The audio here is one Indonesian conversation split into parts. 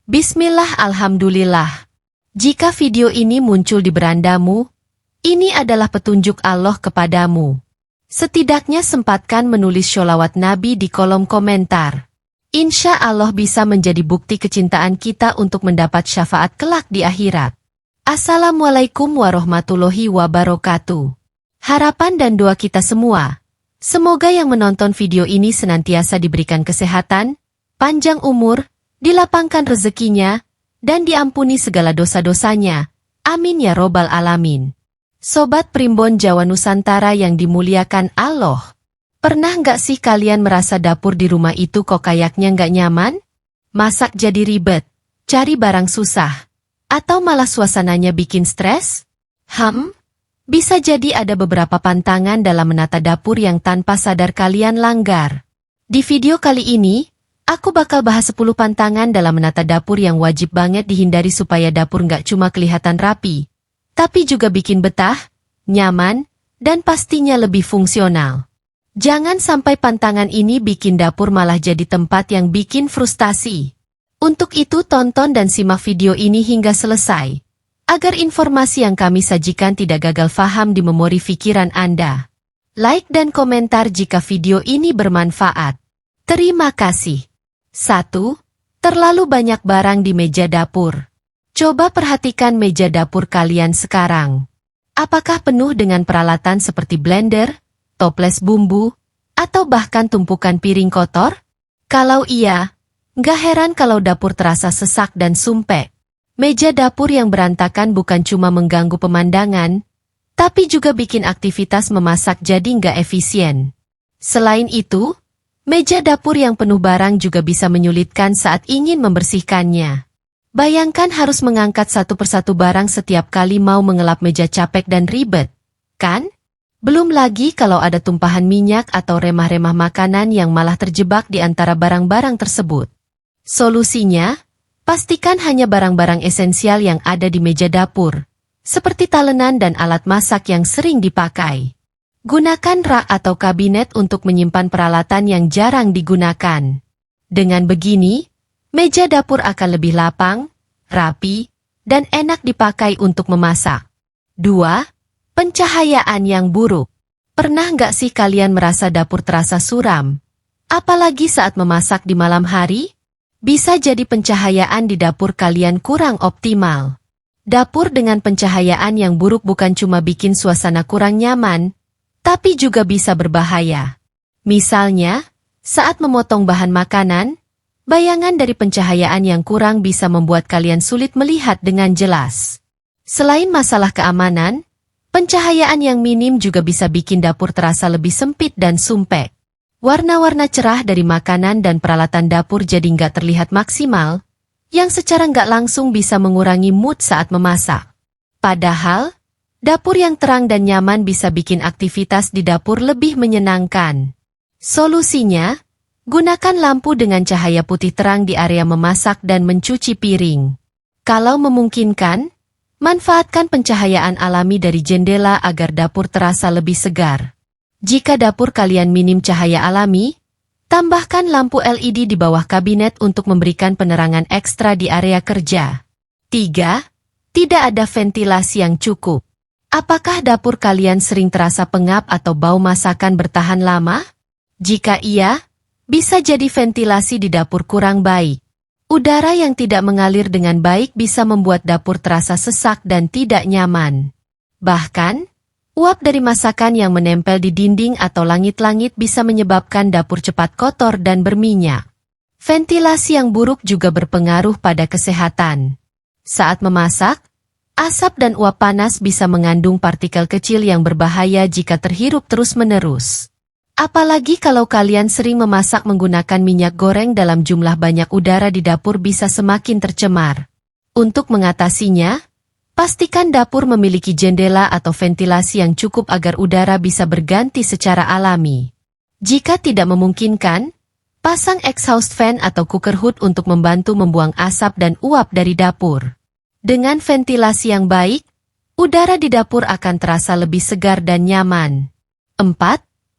Bismillah, alhamdulillah. Jika video ini muncul di berandamu, ini adalah petunjuk Allah kepadamu. Setidaknya sempatkan menulis sholawat Nabi di kolom komentar. Insya Allah bisa menjadi bukti kecintaan kita untuk mendapat syafaat kelak di akhirat. Assalamualaikum warahmatullahi wabarakatuh. Harapan dan doa kita semua, semoga yang menonton video ini senantiasa diberikan kesehatan, panjang umur, dilapangkan rezekinya, dan diampuni segala dosa-dosanya. Amin ya robbal alamin. Sobat Primbon Jawa Nusantara yang dimuliakan Allah. Pernah nggak sih kalian merasa dapur di rumah itu kok kayaknya nggak nyaman? Masak jadi ribet, cari barang susah, atau malah suasananya bikin stres? Bisa jadi ada beberapa pantangan dalam menata dapur yang tanpa sadar kalian langgar. Di video kali ini, aku bakal bahas 10 pantangan dalam menata dapur yang wajib banget dihindari supaya dapur nggak cuma kelihatan rapi, tapi juga bikin betah, nyaman, dan pastinya lebih fungsional. Jangan sampai pantangan ini bikin dapur malah jadi tempat yang bikin frustasi. Untuk itu tonton dan simak video ini hingga selesai, agar informasi yang kami sajikan tidak gagal faham di memori pikiran Anda. Like dan komentar jika video ini bermanfaat. Terima kasih. 1. Terlalu banyak barang di meja dapur. Coba perhatikan meja dapur kalian sekarang. Apakah penuh dengan peralatan seperti blender, toples bumbu, atau bahkan tumpukan piring kotor? Kalau iya, nggak heran kalau dapur terasa sesak dan sumpek. Meja dapur yang berantakan bukan cuma mengganggu pemandangan, tapi juga bikin aktivitas memasak jadi nggak efisien. Selain itu, meja dapur yang penuh barang juga bisa menyulitkan saat ingin membersihkannya. Bayangkan harus mengangkat satu persatu barang setiap kali mau mengelap meja, capek dan ribet, kan? Belum lagi kalau ada tumpahan minyak atau remah-remah makanan yang malah terjebak di antara barang-barang tersebut. Solusinya, pastikan hanya barang-barang esensial yang ada di meja dapur, seperti talenan dan alat masak yang sering dipakai. Gunakan rak atau kabinet untuk menyimpan peralatan yang jarang digunakan. Dengan begini, meja dapur akan lebih lapang, rapi, dan enak dipakai untuk memasak. 2. Pencahayaan yang buruk. Pernah nggak sih kalian merasa dapur terasa suram? Apalagi saat memasak di malam hari? Bisa jadi pencahayaan di dapur kalian kurang optimal. Dapur dengan pencahayaan yang buruk bukan cuma bikin suasana kurang nyaman, tapi juga bisa berbahaya. Misalnya, saat memotong bahan makanan, bayangan dari pencahayaan yang kurang bisa membuat kalian sulit melihat dengan jelas. Selain masalah keamanan, pencahayaan yang minim juga bisa bikin dapur terasa lebih sempit dan sumpek. Warna-warna cerah dari makanan dan peralatan dapur jadi nggak terlihat maksimal, yang secara nggak langsung bisa mengurangi mood saat memasak. Padahal, dapur yang terang dan nyaman bisa bikin aktivitas di dapur lebih menyenangkan. Solusinya, gunakan lampu dengan cahaya putih terang di area memasak dan mencuci piring. Kalau memungkinkan, manfaatkan pencahayaan alami dari jendela agar dapur terasa lebih segar. Jika dapur kalian minim cahaya alami, tambahkan lampu LED di bawah kabinet untuk memberikan penerangan ekstra di area kerja. 3. Tidak ada ventilasi yang cukup. Apakah dapur kalian sering terasa pengap atau bau masakan bertahan lama? Jika iya, bisa jadi ventilasi di dapur kurang baik. Udara yang tidak mengalir dengan baik bisa membuat dapur terasa sesak dan tidak nyaman. Bahkan, uap dari masakan yang menempel di dinding atau langit-langit bisa menyebabkan dapur cepat kotor dan berminyak. Ventilasi yang buruk juga berpengaruh pada kesehatan. Saat memasak, asap dan uap panas bisa mengandung partikel kecil yang berbahaya jika terhirup terus-menerus. Apalagi kalau kalian sering memasak menggunakan minyak goreng dalam jumlah banyak, udara di dapur bisa semakin tercemar. Untuk mengatasinya, pastikan dapur memiliki jendela atau ventilasi yang cukup agar udara bisa berganti secara alami. Jika tidak memungkinkan, pasang exhaust fan atau cooker hood untuk membantu membuang asap dan uap dari dapur. Dengan ventilasi yang baik, udara di dapur akan terasa lebih segar dan nyaman. 4.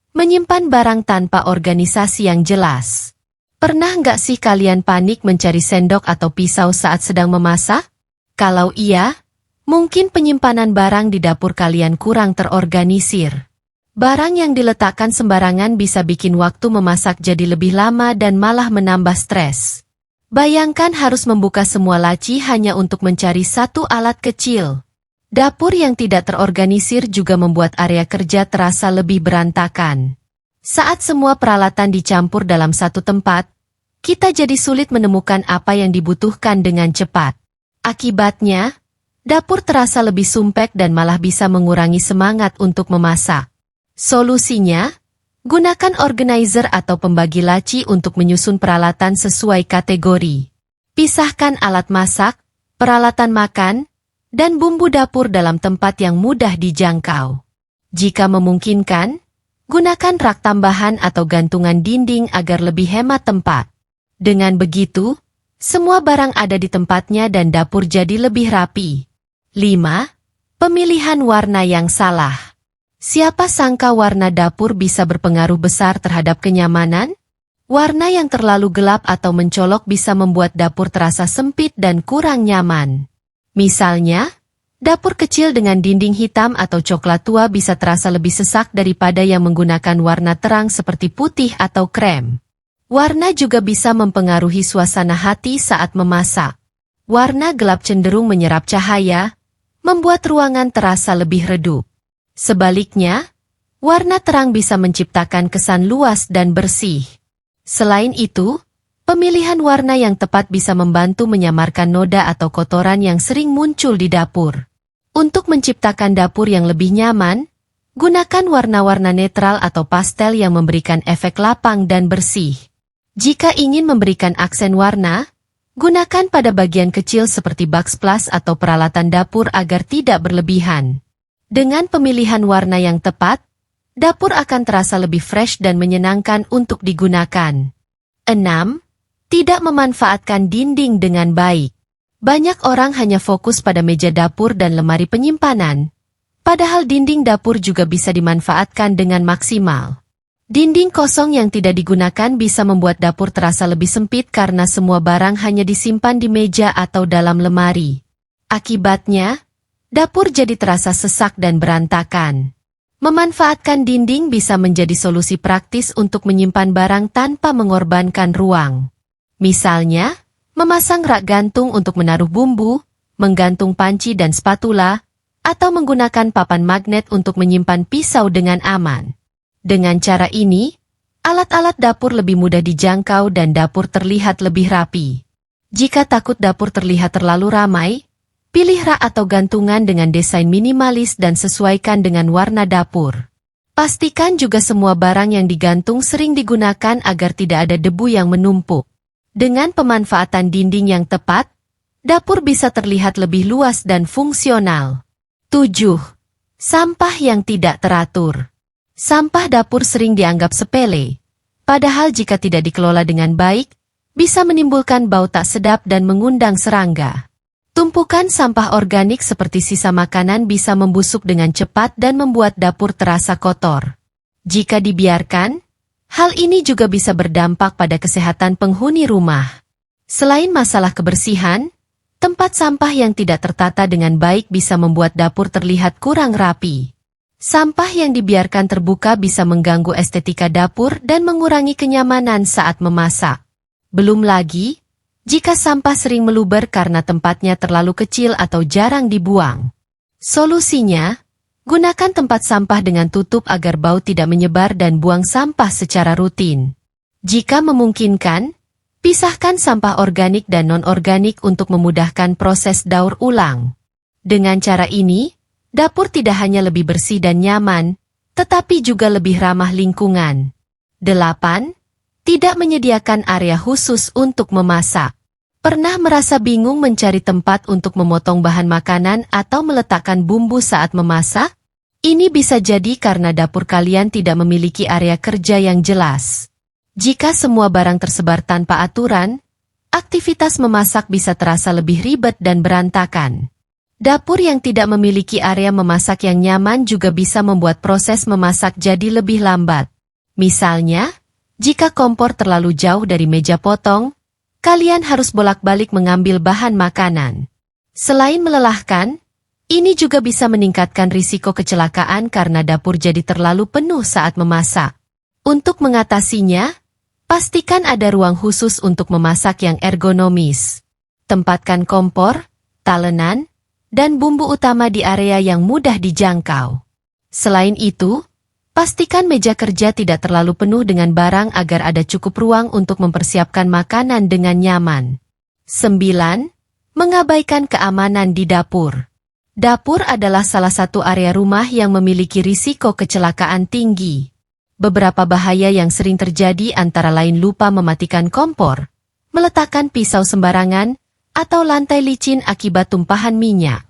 Menyimpan barang tanpa organisasi yang jelas. Pernah nggak sih kalian panik mencari sendok atau pisau saat sedang memasak? Kalau iya, mungkin penyimpanan barang di dapur kalian kurang terorganisir. Barang yang diletakkan sembarangan bisa bikin waktu memasak jadi lebih lama dan malah menambah stres. Bayangkan harus membuka semua laci hanya untuk mencari satu alat kecil. Dapur yang tidak terorganisir juga membuat area kerja terasa lebih berantakan. Saat semua peralatan dicampur dalam satu tempat, kita jadi sulit menemukan apa yang dibutuhkan dengan cepat. Akibatnya, dapur terasa lebih sumpek dan malah bisa mengurangi semangat untuk memasak. Solusinya, gunakan organizer atau pembagi laci untuk menyusun peralatan sesuai kategori. Pisahkan alat masak, peralatan makan, dan bumbu dapur dalam tempat yang mudah dijangkau. Jika memungkinkan, gunakan rak tambahan atau gantungan dinding agar lebih hemat tempat. Dengan begitu, semua barang ada di tempatnya dan dapur jadi lebih rapi. 5. Pemilihan warna yang salah. Siapa sangka warna dapur bisa berpengaruh besar terhadap kenyamanan? Warna yang terlalu gelap atau mencolok bisa membuat dapur terasa sempit dan kurang nyaman. Misalnya, dapur kecil dengan dinding hitam atau coklat tua bisa terasa lebih sesak daripada yang menggunakan warna terang seperti putih atau krem. Warna juga bisa mempengaruhi suasana hati saat memasak. Warna gelap cenderung menyerap cahaya, membuat ruangan terasa lebih redup. Sebaliknya, warna terang bisa menciptakan kesan luas dan bersih. Selain itu, pemilihan warna yang tepat bisa membantu menyamarkan noda atau kotoran yang sering muncul di dapur. Untuk menciptakan dapur yang lebih nyaman, gunakan warna-warna netral atau pastel yang memberikan efek lapang dan bersih. Jika ingin memberikan aksen warna, gunakan pada bagian kecil seperti backsplash atau peralatan dapur agar tidak berlebihan. Dengan pemilihan warna yang tepat, dapur akan terasa lebih fresh dan menyenangkan untuk digunakan. 6. Tidak memanfaatkan dinding dengan baik. Banyak orang hanya fokus pada meja dapur dan lemari penyimpanan, padahal dinding dapur juga bisa dimanfaatkan dengan maksimal. Dinding kosong yang tidak digunakan bisa membuat dapur terasa lebih sempit karena semua barang hanya disimpan di meja atau dalam lemari. Akibatnya, dapur jadi terasa sesak dan berantakan. Memanfaatkan dinding bisa menjadi solusi praktis untuk menyimpan barang tanpa mengorbankan ruang. Misalnya, memasang rak gantung untuk menaruh bumbu, menggantung panci dan spatula, atau menggunakan papan magnet untuk menyimpan pisau dengan aman. Dengan cara ini, alat-alat dapur lebih mudah dijangkau dan dapur terlihat lebih rapi. Jika takut dapur terlihat terlalu ramai, pilih rak atau gantungan dengan desain minimalis dan sesuaikan dengan warna dapur. Pastikan juga semua barang yang digantung sering digunakan agar tidak ada debu yang menumpuk. Dengan pemanfaatan dinding yang tepat, dapur bisa terlihat lebih luas dan fungsional. 7. Sampah yang tidak teratur. Sampah dapur sering dianggap sepele, padahal jika tidak dikelola dengan baik, bisa menimbulkan bau tak sedap dan mengundang serangga. Tumpukan sampah organik seperti sisa makanan bisa membusuk dengan cepat dan membuat dapur terasa kotor. Jika dibiarkan, hal ini juga bisa berdampak pada kesehatan penghuni rumah. Selain masalah kebersihan, tempat sampah yang tidak tertata dengan baik bisa membuat dapur terlihat kurang rapi. Sampah yang dibiarkan terbuka bisa mengganggu estetika dapur dan mengurangi kenyamanan saat memasak. Belum lagi, jika sampah sering meluber karena tempatnya terlalu kecil atau jarang dibuang. Solusinya, gunakan tempat sampah dengan tutup agar bau tidak menyebar dan buang sampah secara rutin. Jika memungkinkan, pisahkan sampah organik dan non-organik untuk memudahkan proses daur ulang. Dengan cara ini, dapur tidak hanya lebih bersih dan nyaman, tetapi juga lebih ramah lingkungan. 8. Tidak menyediakan area khusus untuk memasak. Pernah merasa bingung mencari tempat untuk memotong bahan makanan atau meletakkan bumbu saat memasak? Ini bisa jadi karena dapur kalian tidak memiliki area kerja yang jelas. Jika semua barang tersebar tanpa aturan, aktivitas memasak bisa terasa lebih ribet dan berantakan. Dapur yang tidak memiliki area memasak yang nyaman juga bisa membuat proses memasak jadi lebih lambat. Misalnya, Jika kompor terlalu jauh dari meja potong, kalian harus bolak-balik mengambil bahan makanan. Selain melelahkan, ini juga bisa meningkatkan risiko kecelakaan karena dapur jadi terlalu penuh saat memasak. Untuk mengatasinya, pastikan ada ruang khusus untuk memasak yang ergonomis. Tempatkan kompor, talenan, dan bumbu utama di area yang mudah dijangkau. Selain itu, pastikan meja kerja tidak terlalu penuh dengan barang agar ada cukup ruang untuk mempersiapkan makanan dengan nyaman. 9. Mengabaikan keamanan di dapur. Dapur adalah salah satu area rumah yang memiliki risiko kecelakaan tinggi. Beberapa bahaya yang sering terjadi antara lain lupa mematikan kompor, meletakkan pisau sembarangan, atau lantai licin akibat tumpahan minyak.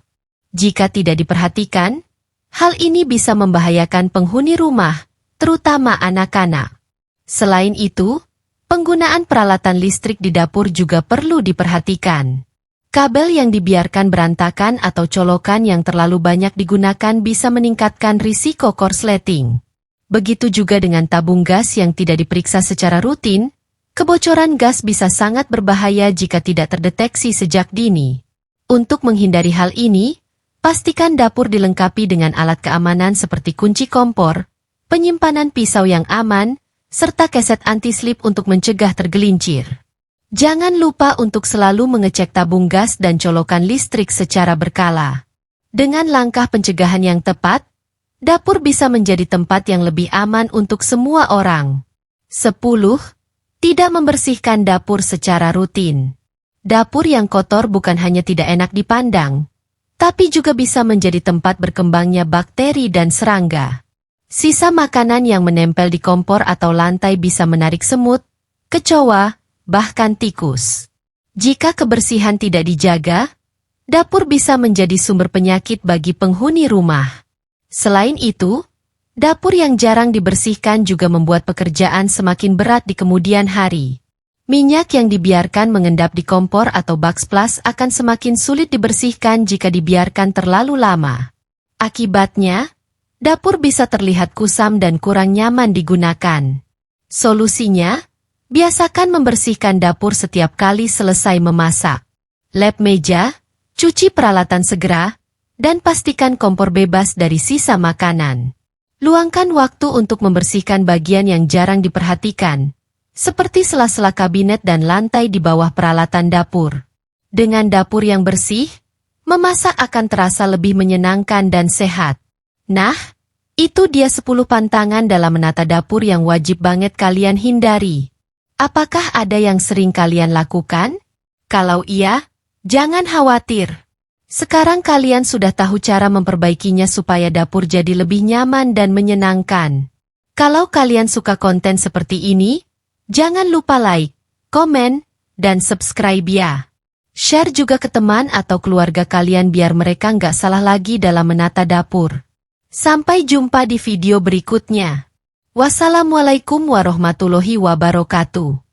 Jika tidak diperhatikan, hal ini bisa membahayakan penghuni rumah, terutama anak-anak. Selain itu, penggunaan peralatan listrik di dapur juga perlu diperhatikan. Kabel yang dibiarkan berantakan atau colokan yang terlalu banyak digunakan bisa meningkatkan risiko korsleting. Begitu juga dengan tabung gas yang tidak diperiksa secara rutin, kebocoran gas bisa sangat berbahaya jika tidak terdeteksi sejak dini. Untuk menghindari hal ini, pastikan dapur dilengkapi dengan alat keamanan seperti kunci kompor, penyimpanan pisau yang aman, serta keset anti-slip untuk mencegah tergelincir. Jangan lupa untuk selalu mengecek tabung gas dan colokan listrik secara berkala. Dengan langkah pencegahan yang tepat, dapur bisa menjadi tempat yang lebih aman untuk semua orang. 10. Tidak membersihkan dapur secara rutin. Dapur yang kotor bukan hanya tidak enak dipandang, tapi juga bisa menjadi tempat berkembangnya bakteri dan serangga. Sisa makanan yang menempel di kompor atau lantai bisa menarik semut, kecoa, bahkan tikus. Jika kebersihan tidak dijaga, dapur bisa menjadi sumber penyakit bagi penghuni rumah. Selain itu, dapur yang jarang dibersihkan juga membuat pekerjaan semakin berat di kemudian hari. Minyak yang dibiarkan mengendap di kompor atau backsplash akan semakin sulit dibersihkan jika dibiarkan terlalu lama. Akibatnya, dapur bisa terlihat kusam dan kurang nyaman digunakan. Solusinya, biasakan membersihkan dapur setiap kali selesai memasak. Lap meja, cuci peralatan segera, dan pastikan kompor bebas dari sisa makanan. Luangkan waktu untuk membersihkan bagian yang jarang diperhatikan, seperti sela-sela kabinet dan lantai di bawah peralatan dapur. Dengan dapur yang bersih, memasak akan terasa lebih menyenangkan dan sehat. Nah, itu dia 10 pantangan dalam menata dapur yang wajib banget kalian hindari. Apakah ada yang sering kalian lakukan? Kalau iya, jangan khawatir. Sekarang kalian sudah tahu cara memperbaikinya supaya dapur jadi lebih nyaman dan menyenangkan. Kalau kalian suka konten seperti ini, jangan lupa like, komen, dan subscribe ya. Share juga ke teman atau keluarga kalian biar mereka nggak salah lagi dalam menata dapur. Sampai jumpa di video berikutnya. Wassalamualaikum warahmatullahi wabarakatuh.